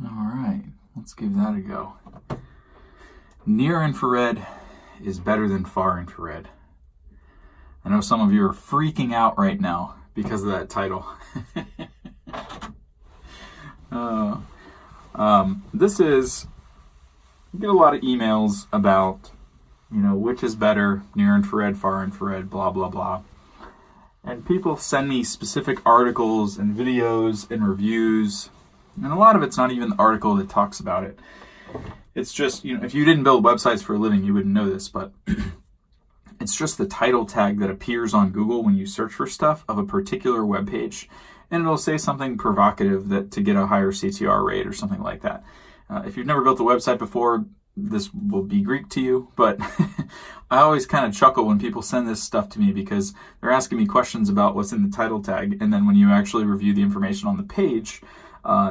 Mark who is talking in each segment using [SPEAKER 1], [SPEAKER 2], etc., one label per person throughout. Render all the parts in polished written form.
[SPEAKER 1] All right, let's give that a go. Near infrared is better than far infrared. I know some of you are freaking out right now because of that title. I get a lot of emails about, which is better, near infrared, far infrared, blah, blah, blah. And people send me specific articles and videos and reviews. And a lot of it's not even the article that talks about it. It's just, if you didn't build websites for a living, you wouldn't know this, but it's just the title tag that appears on Google when you search for stuff of a particular web page. And it'll say something provocative that to get a higher CTR rate or something like that. If you've never built a website before, this will be Greek to you, but I always kind of chuckle when people send this stuff to me because they're asking me questions about what's in the title tag, and then when you actually review the information on the page,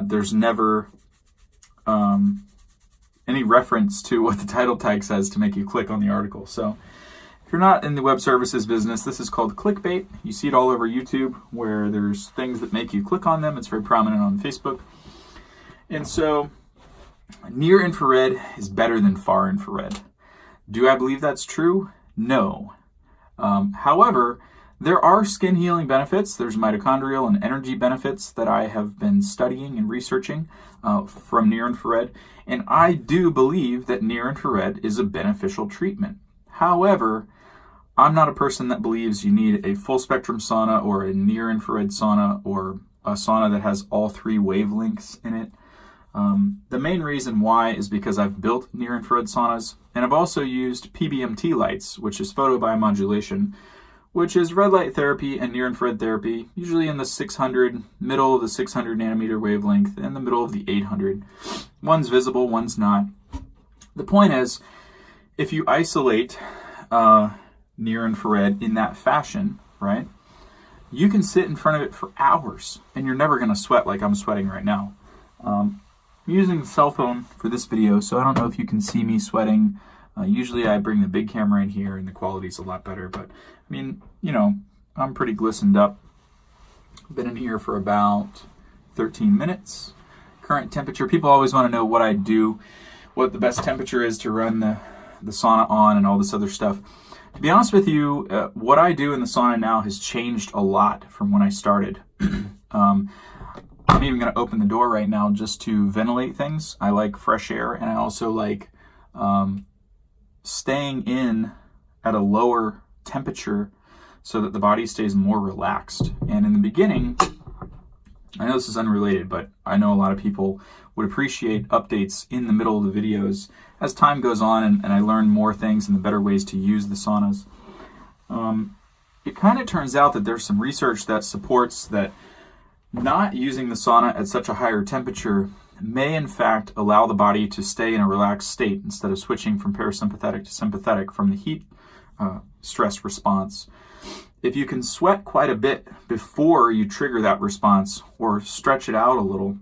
[SPEAKER 1] there's never any reference to what the title tag says to make you click on the article. So if you're not in the web services business, this is called clickbait. You see it all over YouTube where there's things that make you click on them. It's very prominent on Facebook. And so near infrared is better than far infrared. Do I believe that's true? No. However, there are skin healing benefits. There's mitochondrial and energy benefits that I have been studying and researching from near infrared. And I do believe that near infrared is a beneficial treatment. However, I'm not a person that believes you need a full spectrum sauna or a near infrared sauna or a sauna that has all three wavelengths in it. The main reason why is because I've built near infrared saunas, and I've also used PBMT lights, which is photobiomodulation, which is red light therapy and near infrared therapy, usually in the middle of the 600 nanometer wavelength and the middle of the 800. One's visible, one's not. The point is, if you isolate near infrared in that fashion, right, you can sit in front of it for hours and you're never going to sweat like I'm sweating right now. I'm using the cell phone for this video, so I don't know if you can see me sweating. Usually I bring the big camera in here and the quality's a lot better, but I mean, I'm pretty glistened up. Been in here for about 13 minutes. Current temperature, people always want to know what I do, what the best temperature is to run the sauna on and all this other stuff. To be honest with you, what I do in the sauna now has changed a lot from when I started. I'm even going to open the door right now just to ventilate things. I like fresh air, and I also like staying in at a lower temperature so that the body stays more relaxed. And in the beginning, I know this is unrelated, but I know a lot of people would appreciate updates in the middle of the videos as time goes on and I learn more things and the better ways to use the saunas. It kind of turns out that there's some research that supports that not using the sauna at such a higher temperature may in fact allow the body to stay in a relaxed state instead of switching from parasympathetic to sympathetic from the heat stress response. If you can sweat quite a bit before you trigger that response or stretch it out a little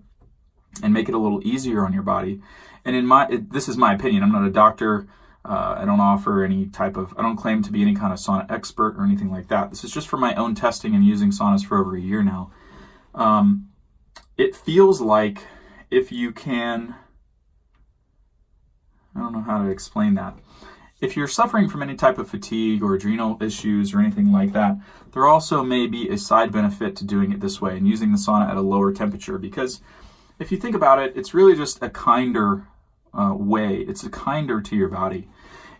[SPEAKER 1] and make it a little easier on your body, and this is my opinion, I'm not a doctor, I don't offer I don't claim to be any kind of sauna expert or anything like that. This is just for my own testing and using saunas for over a year now. It feels like if you can, I don't know how to explain that. If you're suffering from any type of fatigue or adrenal issues or anything like that, there also may be a side benefit to doing it this way and using the sauna at a lower temperature, because if you think about it, it's really just a kinder way. It's kinder to your body.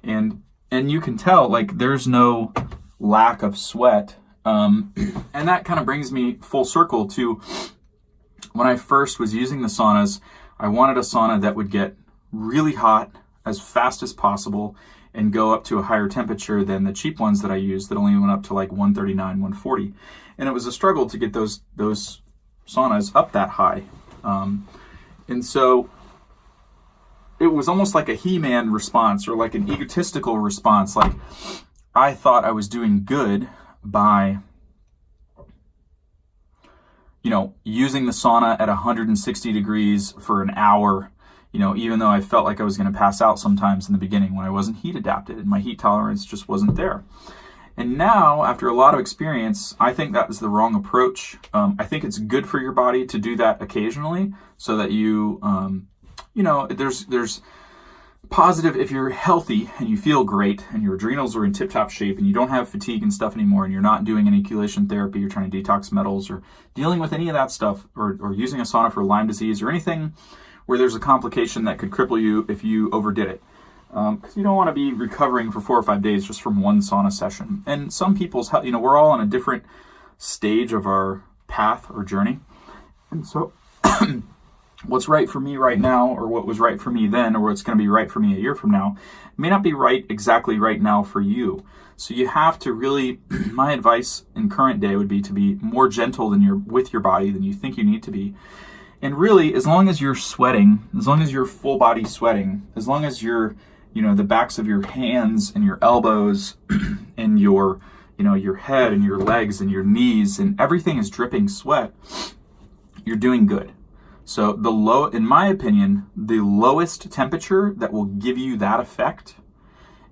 [SPEAKER 1] And you can tell, like, there's no lack of sweat. And that kind of brings me full circle to when I first was using the saunas. I wanted a sauna that would get really hot as fast as possible and go up to a higher temperature than the cheap ones that I used that only went up to like 139, 140. And it was a struggle to get those saunas up that high. And so it was almost like a He-Man response or like an egotistical response. Like, I thought I was doing good by, using the sauna at 160 degrees for an hour, even though I felt like I was going to pass out sometimes in the beginning when I wasn't heat adapted and my heat tolerance just wasn't there. And now, after a lot of experience, I think that is the wrong approach. I think it's good for your body to do that occasionally so that you, there's positive if you're healthy and you feel great and your adrenals are in tip-top shape and you don't have fatigue and stuff anymore and you're not doing any chelation therapy, you're trying to detox metals or dealing with any of that stuff or using a sauna for Lyme disease or anything where there's a complication that could cripple you if you overdid it. Because you don't want to be recovering for 4 or 5 days just from one sauna session. And some people's, we're all on a different stage of our path or journey. And so what's right for me right now, or what was right for me then, or what's going to be right for me a year from now, may not be right exactly right now for you. So you have to really, my advice in current day would be to be more gentle with your body than you think you need to be. And really, as long as you're sweating, as long as you're full body sweating, as long as you're, the backs of your hands and your elbows and your head and your legs and your knees and everything is dripping sweat, you're doing good. So in my opinion, the lowest temperature that will give you that effect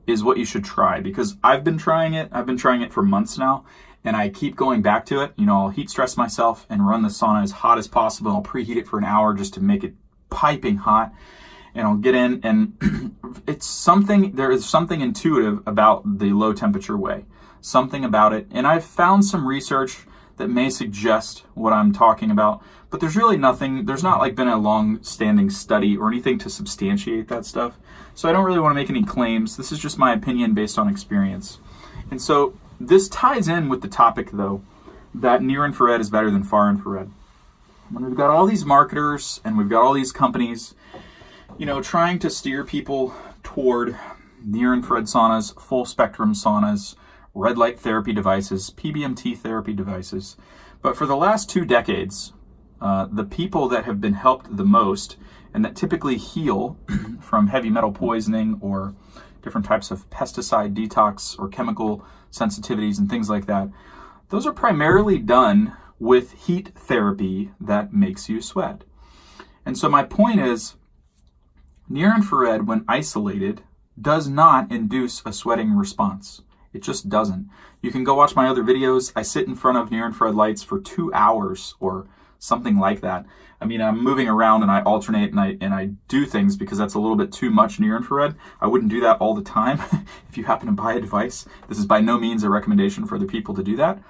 [SPEAKER 1] is what you should try, because I've been trying it for months now, and I keep going back to it. I'll heat stress myself and run the sauna as hot as possible. I'll preheat it for an hour just to make it piping hot, and I'll get in, and there is something intuitive about the low temperature way, something about it. And I've found some research that may suggest what I'm talking about, but there's really nothing, there's not been a long-standing study or anything to substantiate that stuff. So I don't really want to make any claims. This is just my opinion based on experience. And so this ties in with the topic, though, that near infrared is better than far infrared. When we've got all these marketers and we've got all these companies, trying to steer people toward near infrared saunas, full spectrum saunas, red light therapy devices, PBMT therapy devices. But for the last 2 decades, the people that have been helped the most and that typically heal from heavy metal poisoning or different types of pesticide detox or chemical sensitivities and things like that, those are primarily done with heat therapy that makes you sweat. And so my point is, near infrared, when isolated, does not induce a sweating response. It just doesn't. You can go watch my other videos. I sit in front of near infrared lights for 2 hours or something like that. I'm moving around and I alternate and I do things because that's a little bit too much near infrared. I wouldn't do that all the time. If you happen to buy a device, this is by no means a recommendation for other people to do that.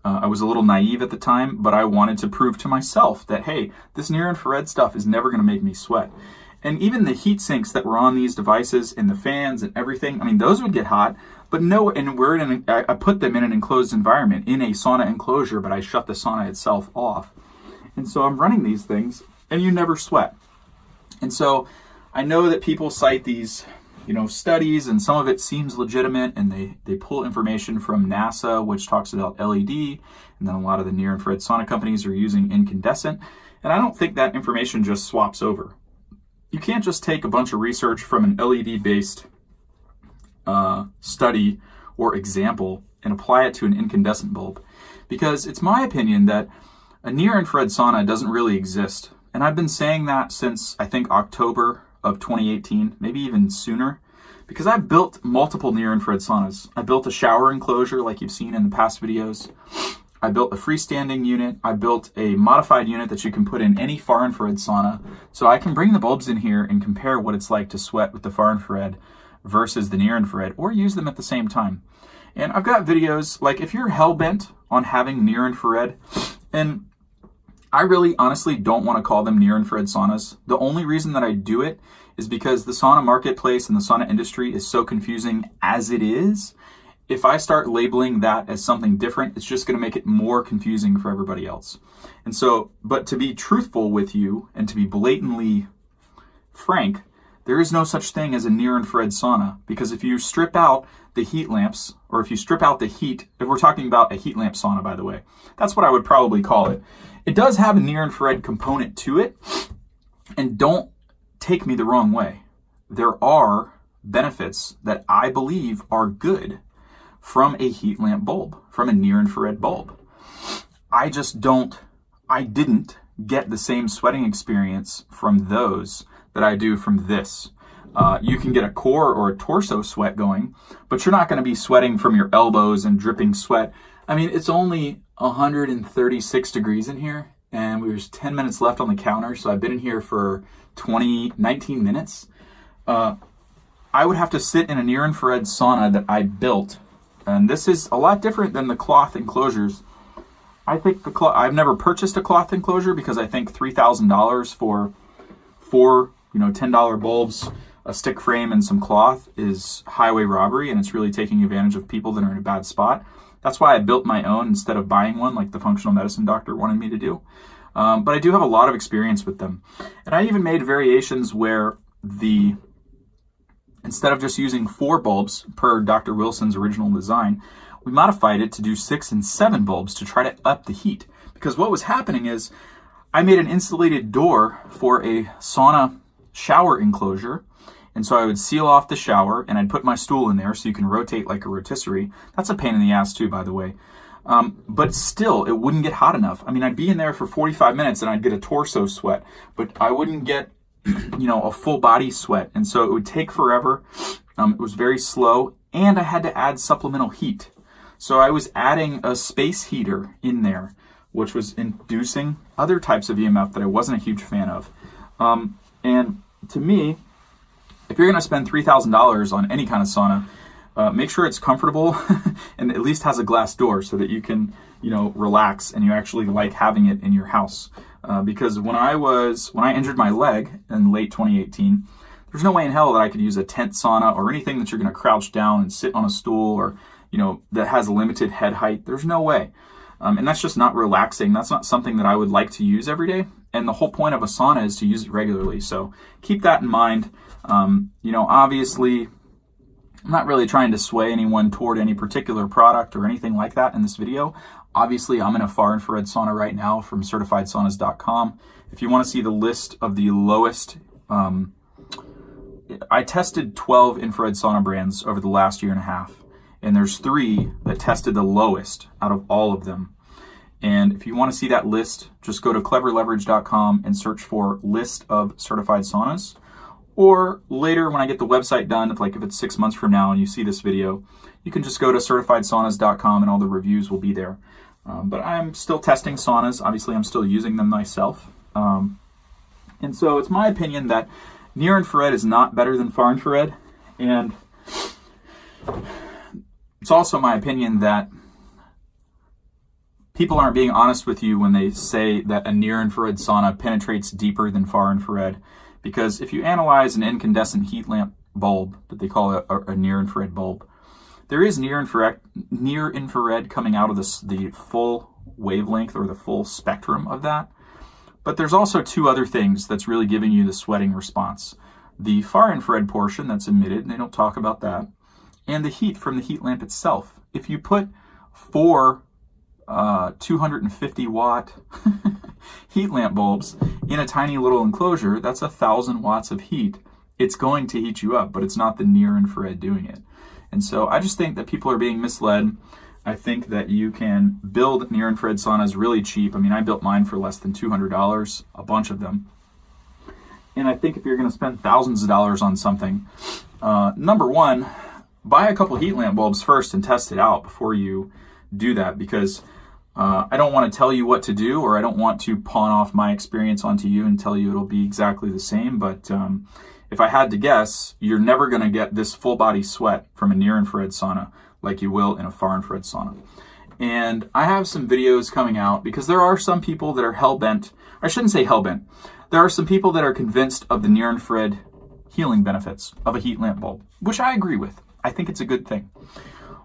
[SPEAKER 1] I was a little naive at the time, but I wanted to prove to myself that, hey, this near infrared stuff is never going to make me sweat. And even the heat sinks that were on these devices and the fans and everything, those would get hot, but no, and I put them in an enclosed environment, in a sauna enclosure, but I shut the sauna itself off. And so I'm running these things, and you never sweat. And so I know that people cite these, studies, and some of it seems legitimate, and they pull information from NASA, which talks about LED, and then a lot of the near-infrared sauna companies are using incandescent. And I don't think that information just swaps over. You can't just take a bunch of research from an LED-based study or example and apply it to an incandescent bulb, because it's my opinion that a near-infrared sauna doesn't really exist. And I've been saying that since, I think, October of 2018, maybe even sooner, because I've built multiple near-infrared saunas. I built a shower enclosure like you've seen in the past videos. I built a freestanding unit. I built a modified unit that you can put in any far infrared sauna. So I can bring the bulbs in here and compare what it's like to sweat with the far infrared versus the near infrared, or use them at the same time. And I've got videos, like if you're hell-bent on having near infrared, and I really honestly don't want to call them near infrared saunas. The only reason that I do it is because the sauna marketplace and the sauna industry is so confusing as it is. If I start labeling that as something different, it's just going to make it more confusing for everybody else. And so, but to be truthful with you and to be blatantly frank, there is no such thing as a near-infrared sauna, because if you strip out the heat lamps, or if you strip out the heat, if we're talking about a heat lamp sauna, by the way, that's what I would probably call it. It does have a near-infrared component to it, and don't take me the wrong way. There are benefits that I believe are good from a heat lamp bulb, from a near-infrared bulb. I didn't get the same sweating experience from those that I do from this. You can get a core or a torso sweat going, but you're not going to be sweating from your elbows and dripping sweat. I mean, it's only 136 degrees in here, and there's 10 minutes left on the counter, so I've been in here for 19 minutes. I would have to sit in a near-infrared sauna that I built, and this is a lot different than the cloth enclosures. I think I've never purchased a cloth enclosure because I think $3,000 for four, $10 bulbs, a stick frame, and some cloth is highway robbery, and it's really taking advantage of people that are in a bad spot. That's why I built my own instead of buying one like the functional medicine doctor wanted me to do. But I do have a lot of experience with them. And I even made variations where instead of just using 4 bulbs per Dr. Wilson's original design, we modified it to do 6 and 7 bulbs to try to up the heat. Because what was happening is I made an insulated door for a sauna shower enclosure. And so I would seal off the shower and I'd put my stool in there so you can rotate like a rotisserie. That's a pain in the ass too, by the way. But still, it wouldn't get hot enough. I mean, I'd be in there for 45 minutes and I'd get a torso sweat, but I wouldn't get, a full body sweat. And so it would take forever. It was very slow, and I had to add supplemental heat. So I was adding a space heater in there, which was inducing other types of EMF that I wasn't a huge fan of. And to me, if you're going to spend $3,000 on any kind of sauna, make sure it's comfortable and at least has a glass door so that you can, relax and you actually like having it in your house. Because when I injured my leg in late 2018, there's no way in hell that I could use a tent sauna or anything that you're going to crouch down and sit on a stool or, that has limited head height. There's no way. And that's just not relaxing. That's not something that I would like to use every day. And the whole point of a sauna is to use it regularly. So keep that in mind. Obviously, I'm not really trying to sway anyone toward any particular product or anything like that in this video. Obviously, I'm in a far infrared sauna right now from CertifiedSaunas.com. If you want to see the list of the lowest, I tested 12 infrared sauna brands over the last year and a half. And there's 3 that tested the lowest out of all of them. And if you want to see that list, just go to cleverleverage.com and search for list of certified saunas. Or later when I get the website done, if it's 6 months from now and you see this video, you can just go to CertifiedSaunas.com and all the reviews will be there. But I'm still testing saunas. Obviously, I'm still using them myself. And so it's my opinion that near infrared is not better than far infrared. And it's also my opinion that people aren't being honest with you when they say that a near infrared sauna penetrates deeper than far infrared. Because if you analyze an incandescent heat lamp bulb that they call a near infrared bulb, there is near infrared coming out of the full wavelength or the full spectrum of that. But there's also 2 other things that's really giving you the sweating response. The far infrared portion that's emitted, and they don't talk about that, and the heat from the heat lamp itself. If you put 4 250 watt heat lamp bulbs in a tiny little enclosure, that's 1,000 watts of heat. It's going to heat you up, but it's not the near infrared doing it. And so I just think that people are being misled. I think that you can build near infrared saunas really cheap. I mean, I built mine for less than $200, a bunch of them. And I think if you're going to spend thousands of dollars on something, number one, buy a couple heat lamp bulbs first and test it out before you do that, because I don't want to tell you what to do, or I don't want to pawn off my experience onto you and tell you it'll be exactly the same. But if I had to guess, you're never going to get this full body sweat from a near infrared sauna like you will in a far infrared sauna. And I have some videos coming out because there are some people that are hell-bent. I shouldn't say hell-bent. There are some people that are convinced of the near infrared healing benefits of a heat lamp bulb, which I agree with. I think it's a good thing.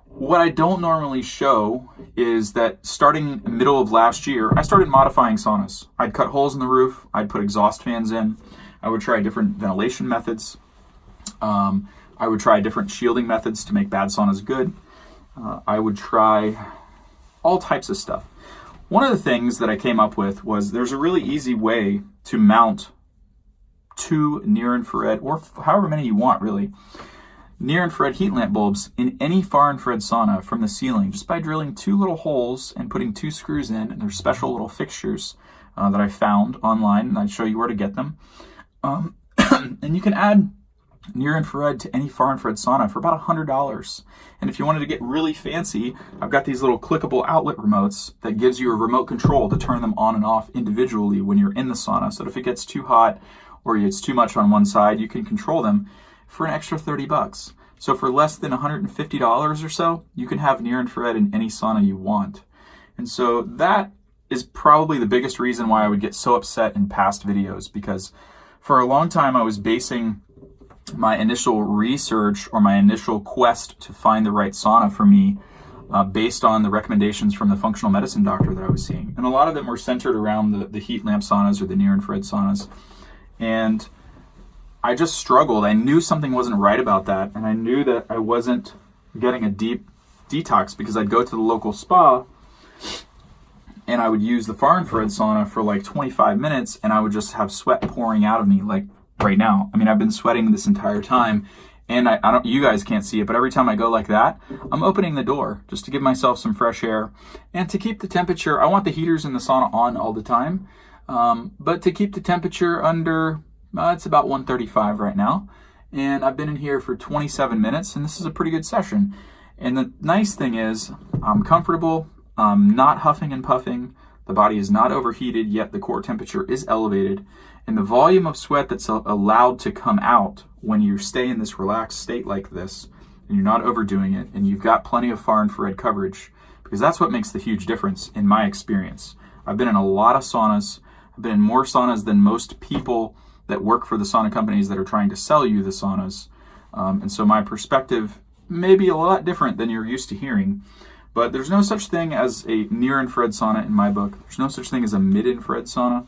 [SPEAKER 1] What I don't normally show is that starting middle of last year, I started modifying saunas. I'd cut holes in the roof. I'd put exhaust fans in. I would try different ventilation methods. I would try different shielding methods to make bad saunas good. I would try all types of stuff. One of the things that I came up with was there's a really easy way to mount 2 near-infrared, or however many you want really, near-infrared heat lamp bulbs in any far-infrared sauna from the ceiling, just by drilling 2 little holes and putting 2 screws in, and there's special little fixtures that I found online, and I'd show you where to get them. And you can add near infrared to any far infrared sauna for about $100. And if you wanted to get really fancy, I've got these little clickable outlet remotes that gives you a remote control to turn them on and off individually when you're in the sauna. So if it gets too hot or it's too much on one side, you can control them for an extra $30. So for less than $150 or so, you can have near infrared in any sauna you want. And so that is probably the biggest reason why I would get so upset in past videos, because for a long time I was basing my initial research or my initial quest to find the right sauna for me based on the recommendations from the functional medicine doctor that I was seeing. And a lot of them were centered around the heat lamp saunas or the near infrared saunas. And I just struggled. I knew something wasn't right about that. And I knew that I wasn't getting a deep detox, because I'd go to the local spa and I would use the far infrared sauna for like 25 minutes and I would just have sweat pouring out of me like right now. I mean, I've been sweating this entire time, and I don't, you guys can't see it, but every time I go like that, I'm opening the door just to give myself some fresh air and to keep the temperature. I want the heaters in the sauna on all the time, but to keep the temperature under, it's about 135 right now. And I've been in here for 27 minutes, and this is a pretty good session. And the nice thing is I'm comfortable, I'm not huffing and puffing, the body is not overheated, yet the core temperature is elevated. And the volume of sweat that's allowed to come out when you stay in this relaxed state like this, and you're not overdoing it, and you've got plenty of far infrared coverage, because that's what makes the huge difference in my experience. I've been in a lot of saunas. I've been in more saunas than most people that work for the sauna companies that are trying to sell you the saunas. And so my perspective may be a lot different than you're used to hearing. But there's no such thing as a near infrared sauna in my book. There's no such thing as a mid-infrared sauna.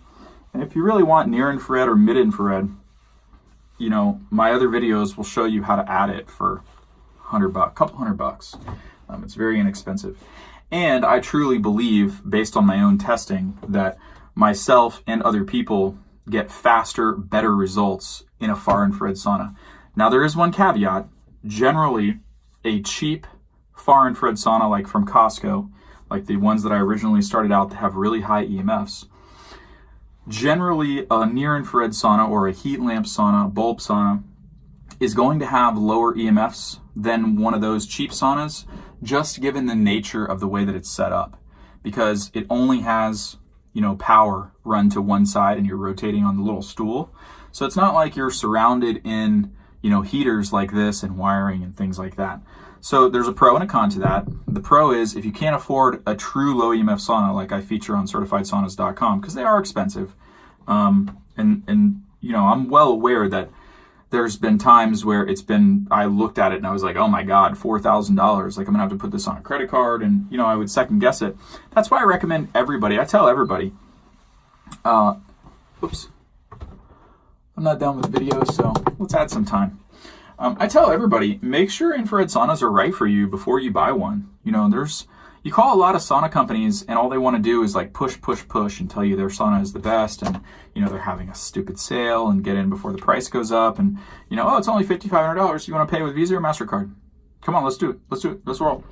[SPEAKER 1] And if you really want near infrared or mid-infrared, you know, my other videos will show you how to add it for $100, couple $100. It's very inexpensive. And I truly believe, based on my own testing, that myself and other people get faster, better results in a far infrared sauna. Now, there is one caveat. Generally, a cheap far infrared sauna, like from Costco, like the ones that I originally started out to have really high EMFs, generally a near infrared sauna or a heat lamp sauna, bulb sauna, is going to have lower EMFs than one of those cheap saunas, just given the nature of the way that it's set up, because it only has, you know, power run to one side and you're rotating on the little stool. So it's not like you're surrounded in, you know, heaters like this and wiring and things like that. So there's a pro and a con to that. The pro is if you can't afford a true low EMF sauna like I feature on CertifiedSaunas.com, because they are expensive. And you know, I'm well aware that there's been times where I looked at it and I was like, oh my God, $4,000. Like, I'm gonna have to put this on a credit card, and you know, I would second guess it. That's why I recommend everybody. I tell everybody, oops, I'm not done with the video, so let's add some time. I tell everybody, make sure infrared saunas are right for you before you buy one. You know, you call a lot of sauna companies and all they want to do is like push and tell you their sauna is the best, and you know, they're having a stupid sale and get in before the price goes up, and you know, oh, it's only $5,500. You want to pay with Visa or MasterCard? Come on, let's do it. Let's roll.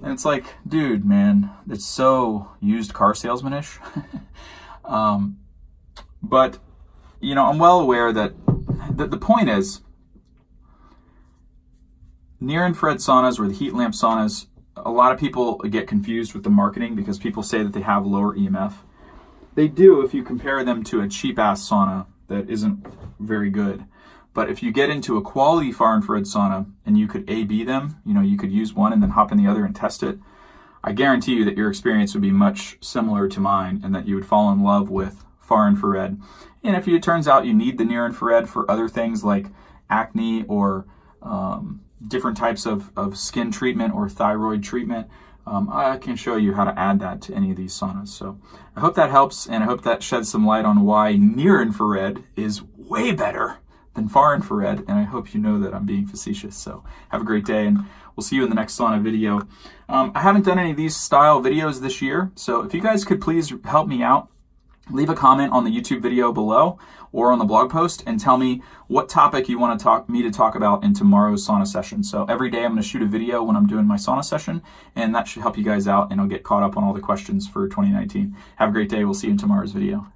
[SPEAKER 1] And it's like, dude, man, it's so used car salesman-ish. But you know, I'm well aware that the point is, near infrared saunas or the heat lamp saunas, a lot of people get confused with the marketing because people say that they have lower EMF. They do if you compare them to a cheap ass sauna that isn't very good. But if you get into a quality far infrared sauna and you could A/B them, you know, you could use one and then hop in the other and test it, I guarantee you that your experience would be much similar to mine and that you would fall in love with far infrared. And if it turns out you need the near infrared for other things like acne or different types of skin treatment or thyroid treatment, I can show you how to add that to any of these saunas. So I hope that helps, and I hope that sheds some light on why near infrared is way better than far infrared, and I hope you know that I'm being facetious. So have a great day, and we'll see you in the next sauna video. I haven't done any of these style videos this year, so if you guys could please help me out, leave a comment on the YouTube video below or on the blog post and tell me what topic you want me to talk about in tomorrow's sauna session. So every day I'm going to shoot a video when I'm doing my sauna session, and that should help you guys out, and I'll get caught up on all the questions for 2019. Have a great day. We'll see you in tomorrow's video.